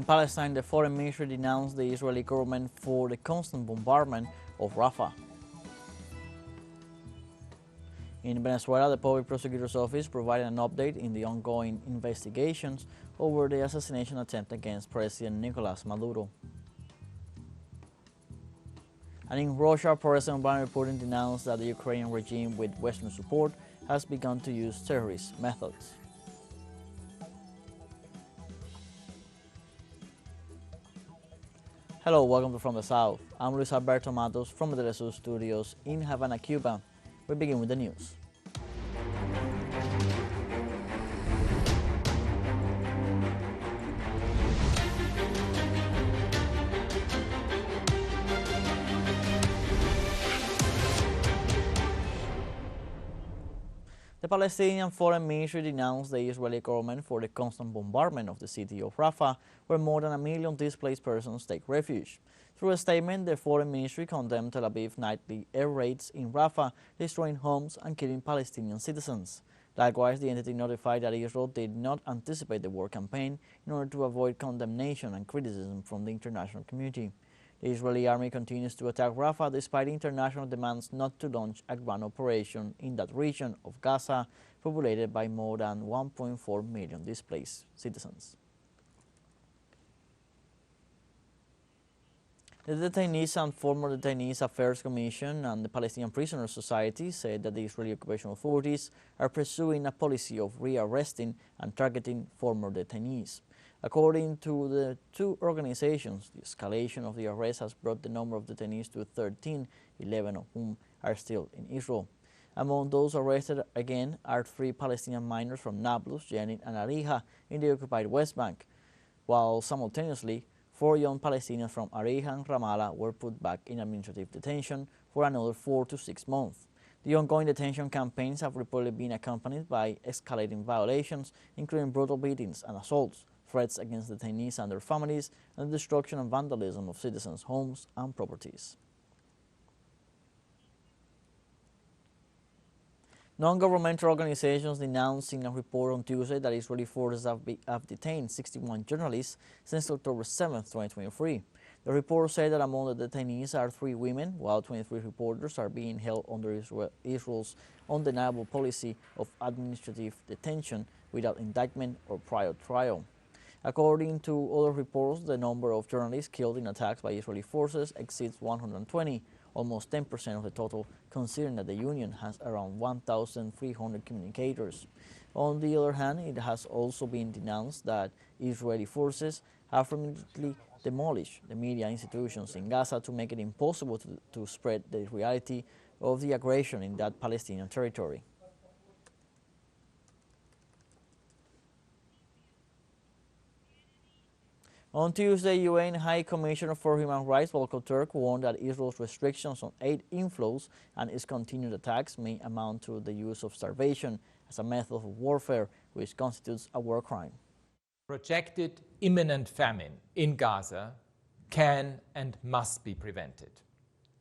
Palestine, the foreign ministry denounced the Israeli government for the constant bombardment of Rafah. In Venezuela, the public prosecutor's office provided an update in the ongoing investigations over the assassination attempt against President Nicolas Maduro. And in Russia, President Vladimir Putin denounced that the Ukrainian regime, with Western support, has begun to use terrorist methods. Hello, welcome to From the South. I'm Luis Alberto Matos from the teleSUR studios in Havana, Cuba. We begin with the news. The Palestinian Foreign Ministry denounced the Israeli government for the constant bombardment of the city of Rafah, where more than 1 million displaced persons take refuge. Through a statement, the Foreign Ministry condemned Tel Aviv's nightly air raids in Rafah, destroying homes and killing Palestinian citizens. Likewise, the entity notified that Israel did not anticipate the war campaign in order to avoid condemnation and criticism from the international community. The Israeli army continues to attack Rafah despite international demands not to launch a ground operation in that region of Gaza, populated by more than 1.4 million displaced citizens. The Detainees and Former Detainees Affairs Commission and the Palestinian Prisoners Society said that the Israeli occupation authorities are pursuing a policy of rearresting and targeting former detainees. According to the two organizations, the escalation of the arrest has brought the number of detainees to 13, 11 of whom are still in Israel. Among those arrested again are 3 Palestinian minors from Nablus, Jenin, and Arija in the occupied West Bank, while simultaneously 4 young Palestinians from Arija and Ramallah were put back in administrative detention for another 4 to 6 months. The ongoing detention campaigns have reportedly been accompanied by escalating violations, including brutal beatings and assaults, threats against detainees and their families, and the destruction and vandalism of citizens' homes and properties. Non-governmental organizations denounced in a report on Tuesday that Israeli forces have detained 61 journalists since October 7, 2023. The report said that among the detainees are 3 women, while 23 reporters are being held under Israel's undeniable policy of administrative detention without indictment or prior trial. According to other reports, the number of journalists killed in attacks by Israeli forces exceeds 120, almost 10% of the total, considering that the union has around 1,300 communicators. On the other hand, it has also been denounced that Israeli forces have repeatedly demolished the media institutions in Gaza to make it impossible to spread the reality of the aggression in that Palestinian territory. On Tuesday, UN High Commissioner for Human Rights Volker Turk warned that Israel's restrictions on aid inflows and its continued attacks may amount to the use of starvation as a method of warfare, which constitutes a war crime. Projected imminent famine in Gaza can and must be prevented.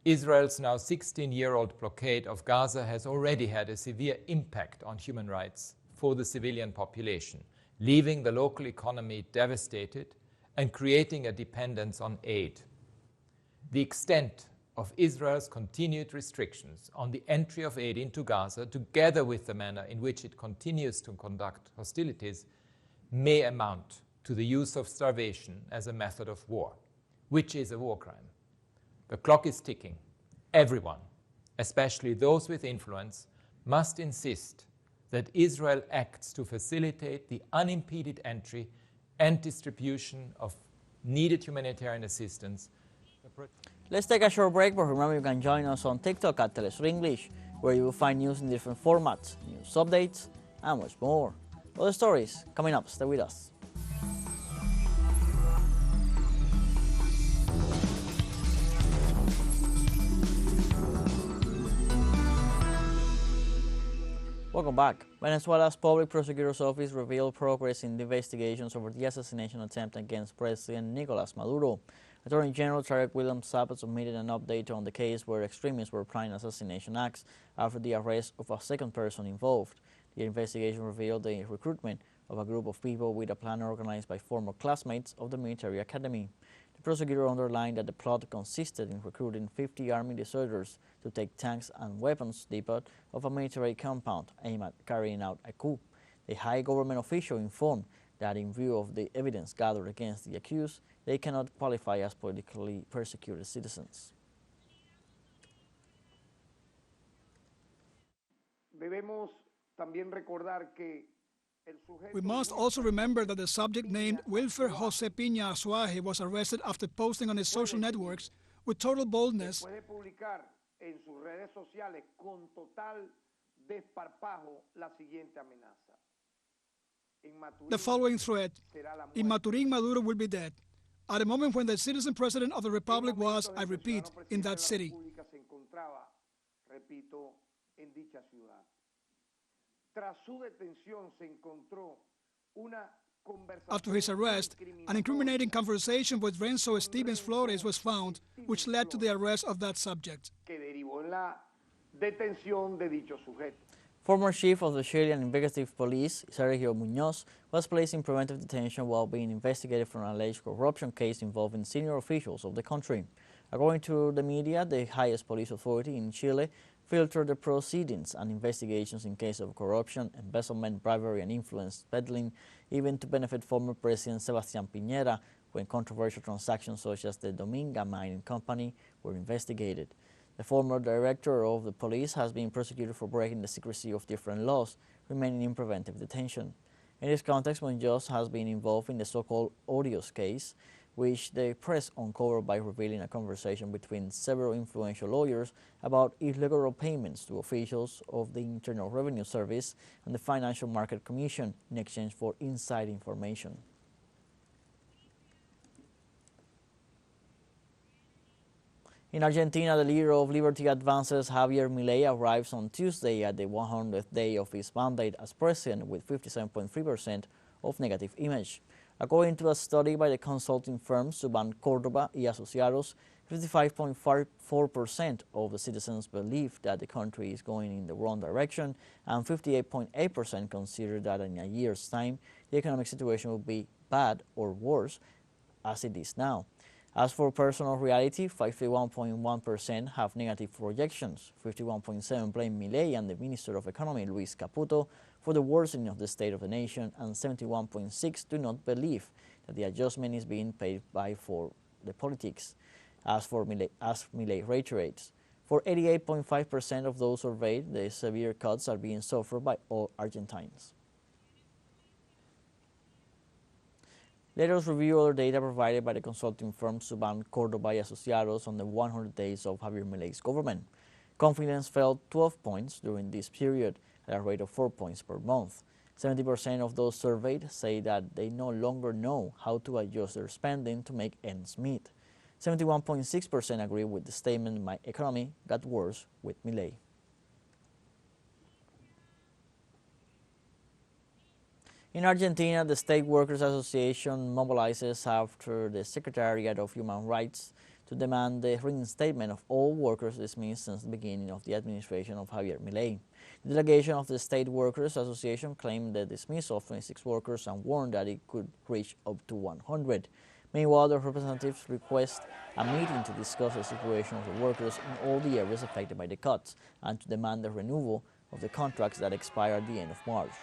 Israel's now 16-year-old blockade of Gaza has already had a severe impact on human rights for the civilian population, leaving the local economy devastated and creating a dependence on aid. The extent of Israel's continued restrictions on the entry of aid into Gaza, together with the manner in which it continues to conduct hostilities, may amount to the use of starvation as a method of war, which is a war crime. The clock is ticking. Everyone, especially those with influence, must insist that Israel acts to facilitate the unimpeded entry and distribution of needed humanitarian assistance. Let's take a short break, but remember you can join us on TikTok at teleSUR English, where you will find news in different formats, news updates, and much more. Other stories coming up. Stay with us. Welcome back. Venezuela's public prosecutor's office revealed progress in the investigations over the assassination attempt against President Nicolas Maduro. Attorney General Tarek William Saab submitted an update on the case where extremists were planning assassination acts after the arrest of a second person involved. The investigation revealed the recruitment of a group of people with a plan organized by former classmates of the military academy. The prosecutor underlined that the plot consisted in recruiting 50 army deserters to take tanks and weapons depot of a military compound aimed at carrying out a coup. The high government official informed that in view of the evidence gathered against the accused, they cannot qualify as politically persecuted citizens. We must also remember that the subject named Wilfer Jose Piña Azuaje was arrested after posting on his social networks with total boldness the following threat: "In Maturín, Maduro will be dead," at a moment when the citizen president of the republic was, I repeat, in that city. After his arrest, an incriminating conversation with Renzo Stevens Flores was found, which led to the arrest of that subject. Former chief of the Chilean investigative police, Sergio Muñoz, was placed in preventive detention while being investigated for an alleged corruption case involving senior officials of the country. According to the media, the highest police authority in Chile filtered the proceedings and investigations in case of corruption, embezzlement, bribery, and influence peddling, even to benefit former President Sebastián Piñera, when controversial transactions such as the Dominga Mining Company were investigated. The former director of the police has been prosecuted for breaking the secrecy of different laws, remaining in preventive detention. In this context, Muñoz has been involved in the so-called odious case, which the press uncovered by revealing a conversation between several influential lawyers about illegal payments to officials of the Internal Revenue Service and the Financial Market Commission in exchange for inside information. In Argentina, the leader of Liberty Advances, Javier Milei, arrives on Tuesday at the 100th day of his mandate as president with 57.3% of negative image. According to a study by the consulting firm Suban Córdoba y Asociados, 55.4% of the citizens believe that the country is going in the wrong direction, and 58.8% consider that in a year's time the economic situation will be bad or worse as it is now. As for personal reality, 51.1% have negative projections, 51.7% blame Milei and the Minister of Economy, Luis Caputo, for the worsening of the state of the nation, and 71.6% do not believe that the adjustment is being paid by for the politics. As Milei reiterates, for 88.5% of those surveyed, the severe cuts are being suffered by all Argentines. Let us review other data provided by the consulting firm Suban Córdoba y Asociados on the 100 days of Javier Milei's government. Confidence fell 12 points during this period at a rate of 4 points per month. 70% of those surveyed say that they no longer know how to adjust their spending to make ends meet. 71.6% agree with the statement, "My economy got worse with Milei." In Argentina, the State Workers Association mobilizes after the Secretariat of Human Rights to demand the reinstatement of all workers dismissed since the beginning of the administration of Javier Milei. The delegation of the State Workers Association claimed the dismissal of 26 workers and warned that it could reach up to 100. Meanwhile, the representatives request a meeting to discuss the situation of the workers in all the areas affected by the cuts and to demand the renewal of the contracts that expire at the end of March.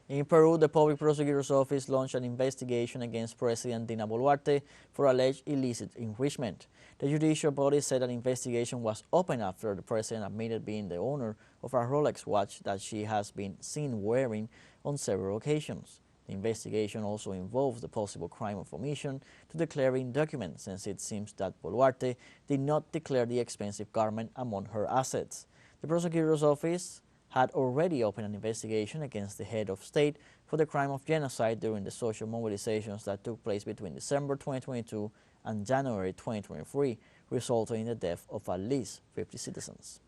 In Peru, the Public Prosecutor's Office launched an investigation against President Dina Boluarte for alleged illicit enrichment. The judicial body said an investigation was opened after the president admitted being the owner of a Rolex watch that she has been seen wearing on several occasions. The investigation also involves the possible crime of omission to declaring documents, since it seems that Boluarte did not declare the expensive garment among her assets. The prosecutor's office had already opened an investigation against the head of state for the crime of genocide during the social mobilizations that took place between December 2022 and January 2023, resulting in the death of at least 50 citizens.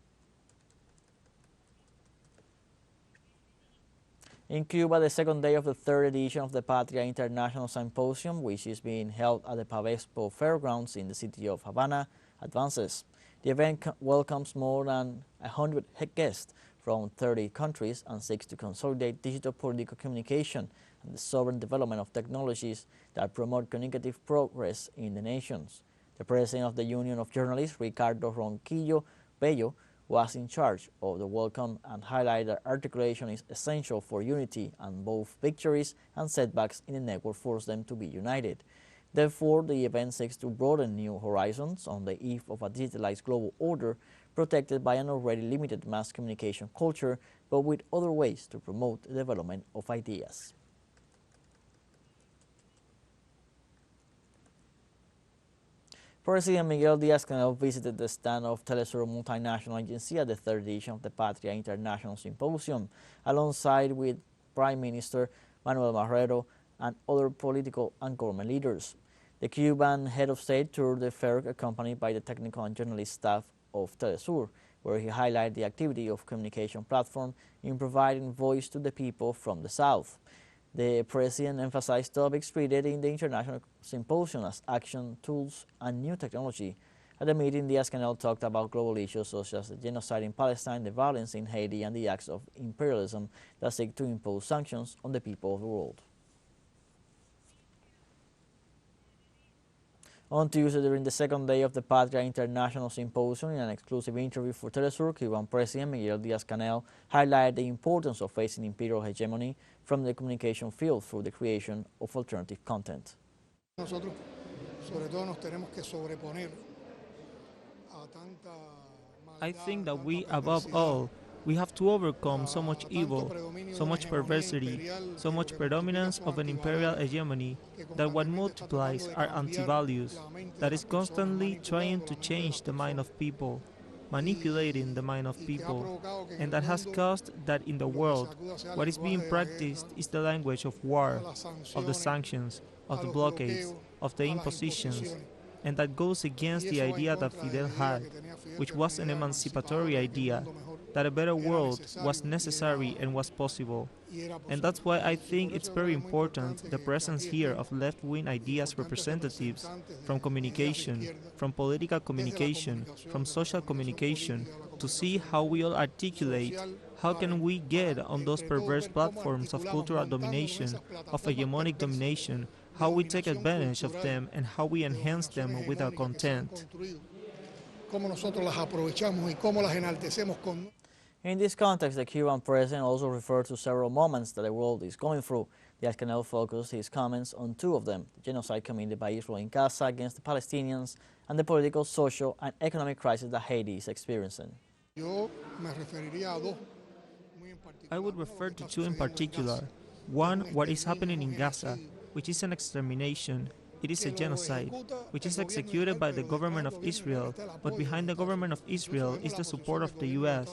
In Cuba, the second day of the third edition of the Patria International Symposium, which is being held at the Pavespo Fairgrounds in the city of Havana, advances. The event welcomes more than 100 guests from 30 countries and seeks to consolidate digital political communication and the sovereign development of technologies that promote communicative progress in the nations. The president of the Union of Journalists, Ricardo Ronquillo Bello, was in charge of the welcome and highlighted that articulation is essential for unity, and both victories and setbacks in the network force them to be united. Therefore, the event seeks to broaden new horizons on the eve of a digitalized global order protected by an already limited mass communication culture, but with other ways to promote the development of ideas. President Miguel Díaz-Canel visited the stand of teleSUR multinational agency at the third edition of the Patria International Symposium, alongside with Prime Minister Manuel Marrero and other political and government leaders. The Cuban head of state toured the fair accompanied by the technical and journalist staff of teleSUR, where he highlighted the activity of communication platform in providing voice to the people from the South. The president emphasized topics treated in the international symposium as action, tools, and new technology. At the meeting, Díaz-Canel talked about global issues such as the genocide in Palestine, the violence in Haiti, and the acts of imperialism that seek to impose sanctions on the people of the world. On Tuesday, during the second day of the Patria International Symposium, in an exclusive interview for teleSUR, Cuban President Miguel Díaz-Canel highlighted the importance of facing imperial hegemony from the communication field through the creation of alternative content. I think that we, above all, we have to overcome so much evil, so much perversity, so much predominance of an imperial hegemony that what multiplies are anti-values, that is constantly trying to change the mind of people, manipulating the mind of people, and that has caused that in the world, what is being practiced is the language of war, of the sanctions, of the blockades, of the impositions, and that goes against the idea that Fidel had, which was an emancipatory idea, that a better world was necessary and was possible. And that's why I think it's very important the presence here of left-wing ideas representatives from communication, from political communication, from social communication, to see how we all articulate, how can we get on those perverse platforms of cultural domination, of hegemonic domination, how we take advantage of them and how we enhance them with our content. In this context, the Cuban president also referred to several moments that the world is going through. Díaz-Canel focused his comments on two of them: the genocide committed by Israel in Gaza against the Palestinians and the political, social, and economic crisis that Haiti is experiencing. I would refer to two in particular. One, what is happening in Gaza, which is an extermination. It is a genocide, which is executed by the government of Israel, but behind the government of Israel is the support of the U.S.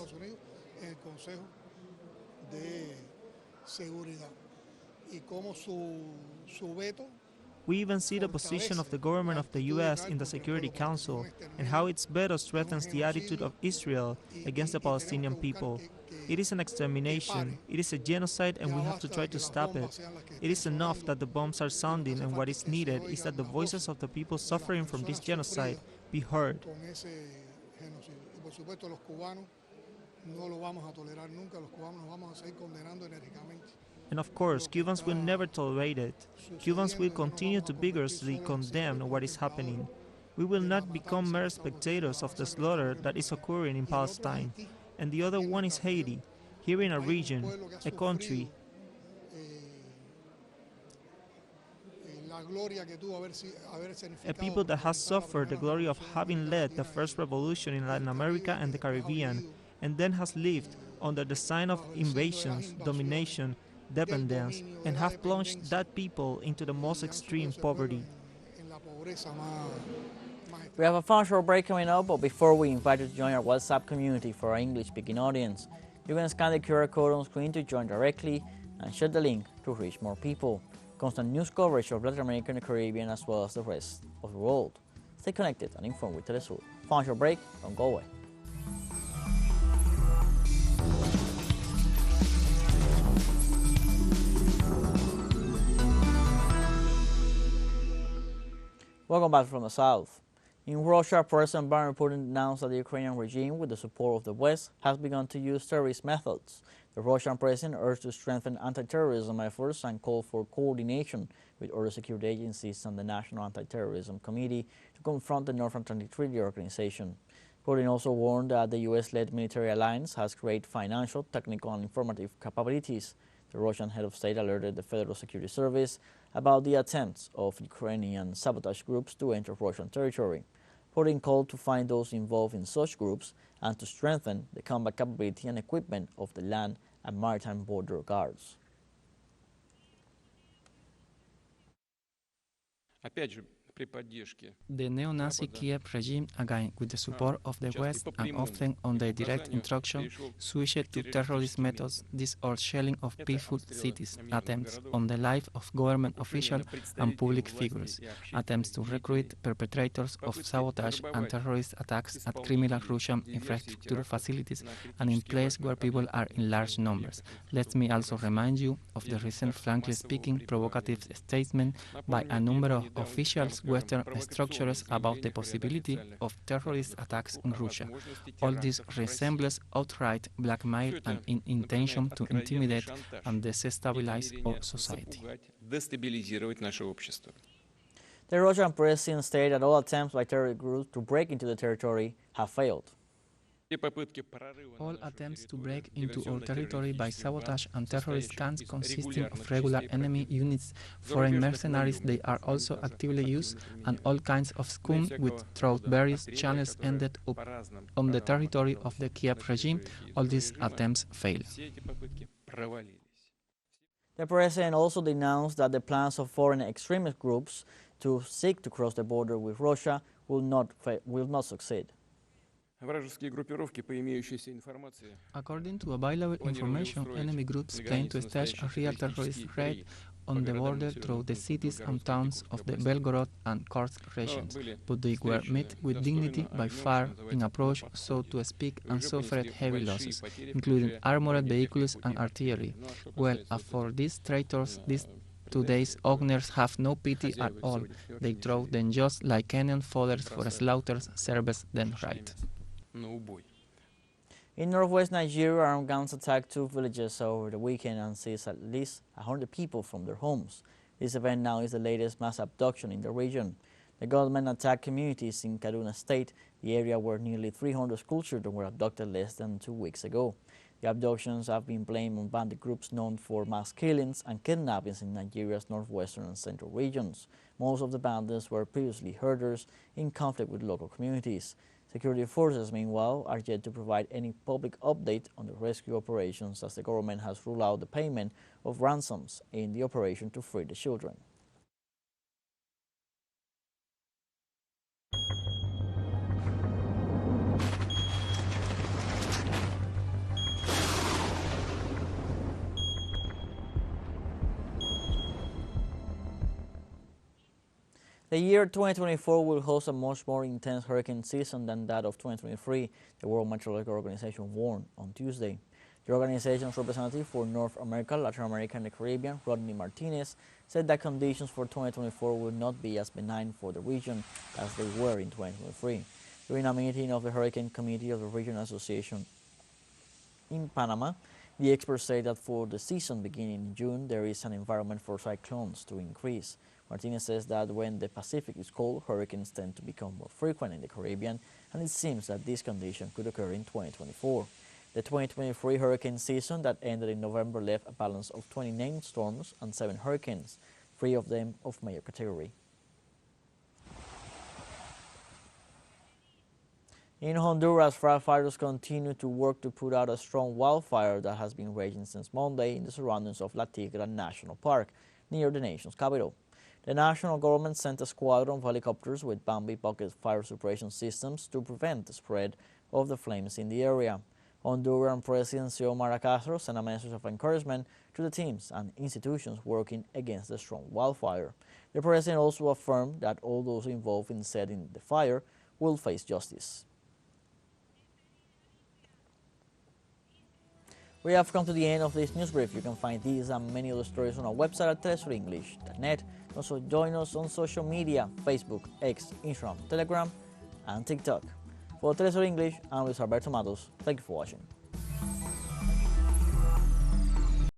We even see the position of the government of the U.S. in the Security Council and how its veto strengthens the attitude of Israel against the Palestinian people. It is an extermination, it is a genocide, and we have to try to stop it. It is enough that the bombs are sounding, and what is needed is that the voices of the people suffering from this genocide be heard. And of course, Cubans will never tolerate it. Cubans will continue to vigorously condemn what is happening. We will not become mere spectators of the slaughter that is occurring in Palestine. And the other one is Haiti, here in a region, a country, a people that has suffered the glory of having led the first revolution in Latin America and the Caribbean, and then has lived under the sign of invasions, domination, dependence, and have plunged that people into the most extreme poverty. We have a fun short break coming up, but before we invite you to join our WhatsApp community for our English-speaking audience. You can scan the QR code on screen to join directly and share the link to reach more people. Constant news coverage of Latin America and the Caribbean as well as the rest of the world. Stay connected and informed with teleSUR. Fun short break, don't go away. Welcome back from the South. In Russia, President Vladimir Putin announced that the Ukrainian regime, with the support of the West, has begun to use terrorist methods. The Russian president urged to strengthen anti-terrorism efforts and called for coordination with other security agencies and the National Anti-Terrorism Committee to confront the North Atlantic Treaty Organization. Putin also warned that the U.S.-led military alliance has great financial, technical, and informative capabilities. The Russian head of state alerted the Federal Security Service about the attempts of Ukrainian sabotage groups to enter Russian territory. Putin called to find those involved in such groups and to strengthen the combat capability and equipment of the land and maritime border guards. The neo-Nazi Kiev regime, again with the support of the West and often on their direct instruction, switched to terrorist methods. These are shelling of peaceful cities, attempts on the life of government officials and public figures, attempts to recruit perpetrators of sabotage and terrorist attacks at criminal Russian infrastructure facilities and in places where people are in large numbers. Let me also remind you of the recent, frankly speaking, provocative statement by a number of officials Western structures about the possibility of terrorist attacks in Russia. All this resembles outright blackmail and in intention to intimidate and destabilize our society. The Russian president stated that all attempts by terrorist groups to break into the territory have failed. All attempts to break into our territory by sabotage and terrorist camps consisting of regular enemy units, foreign mercenaries they are also actively used, and all kinds of scum with through various channels ended up on the territory of the Kiev regime. All these attempts fail. The president also denounced that the plans of foreign extremist groups to seek to cross the border with Russia will not succeed. According to available information, enemy groups claim to stage a real terrorist raid on the border through the cities and towns of the Belgorod and Kursk regions, but they were met with dignity by far in approach, so to speak, and suffered heavy losses, including armored vehicles and artillery. Well, for these traitors, today's owners have no pity at all. They throw them just like cannon fodder for slaughters serves them right. In northwest Nigeria, armed gangs attacked 2 villages over the weekend and seized at least 100 people from their homes. This event now is the latest mass abduction in the region. The gunmen attacked communities in Kaduna State, the area where nearly 300 school children were abducted less than 2 weeks ago. The abductions have been blamed on bandit groups known for mass killings and kidnappings in Nigeria's northwestern and central regions. Most of the bandits were previously herders in conflict with local communities. Security forces, meanwhile, are yet to provide any public update on the rescue operations, as the government has ruled out the payment of ransoms in the operation to free the children. The year 2024 will host a much more intense hurricane season than that of 2023, the World Meteorological Organization warned on Tuesday. The organization's representative for North America, Latin America, and the Caribbean, Rodney Martinez, said that conditions for 2024 will not be as benign for the region as they were in 2023. During a meeting of the Hurricane Committee of the Regional Association in Panama, the experts say that for the season beginning in June, there is an environment for cyclones to increase. Martinez says that when the Pacific is cold, hurricanes tend to become more frequent in the Caribbean, and it seems that this condition could occur in 2024. The 2023 hurricane season that ended in November left a balance of 29 storms and 7 hurricanes, 3 of them of major category. In Honduras, firefighters continue to work to put out a strong wildfire that has been raging since Monday in the surroundings of La Tigra National Park, near the nation's capital. The national government sent a squadron of helicopters with Bambi bucket fire suppression systems to prevent the spread of the flames in the area. Honduran President Xiomara Castro sent a message of encouragement to the teams and institutions working against the strong wildfire. The president also affirmed that all those involved in setting the fire will face justice. We have come to the end of this news brief. You can find these and many other stories on our website at telesurenglish.net. Also join us on social media, Facebook, X, Instagram, Telegram, and TikTok. For teleSUR English, I'm Luis Alberto Matos. Thank you for watching.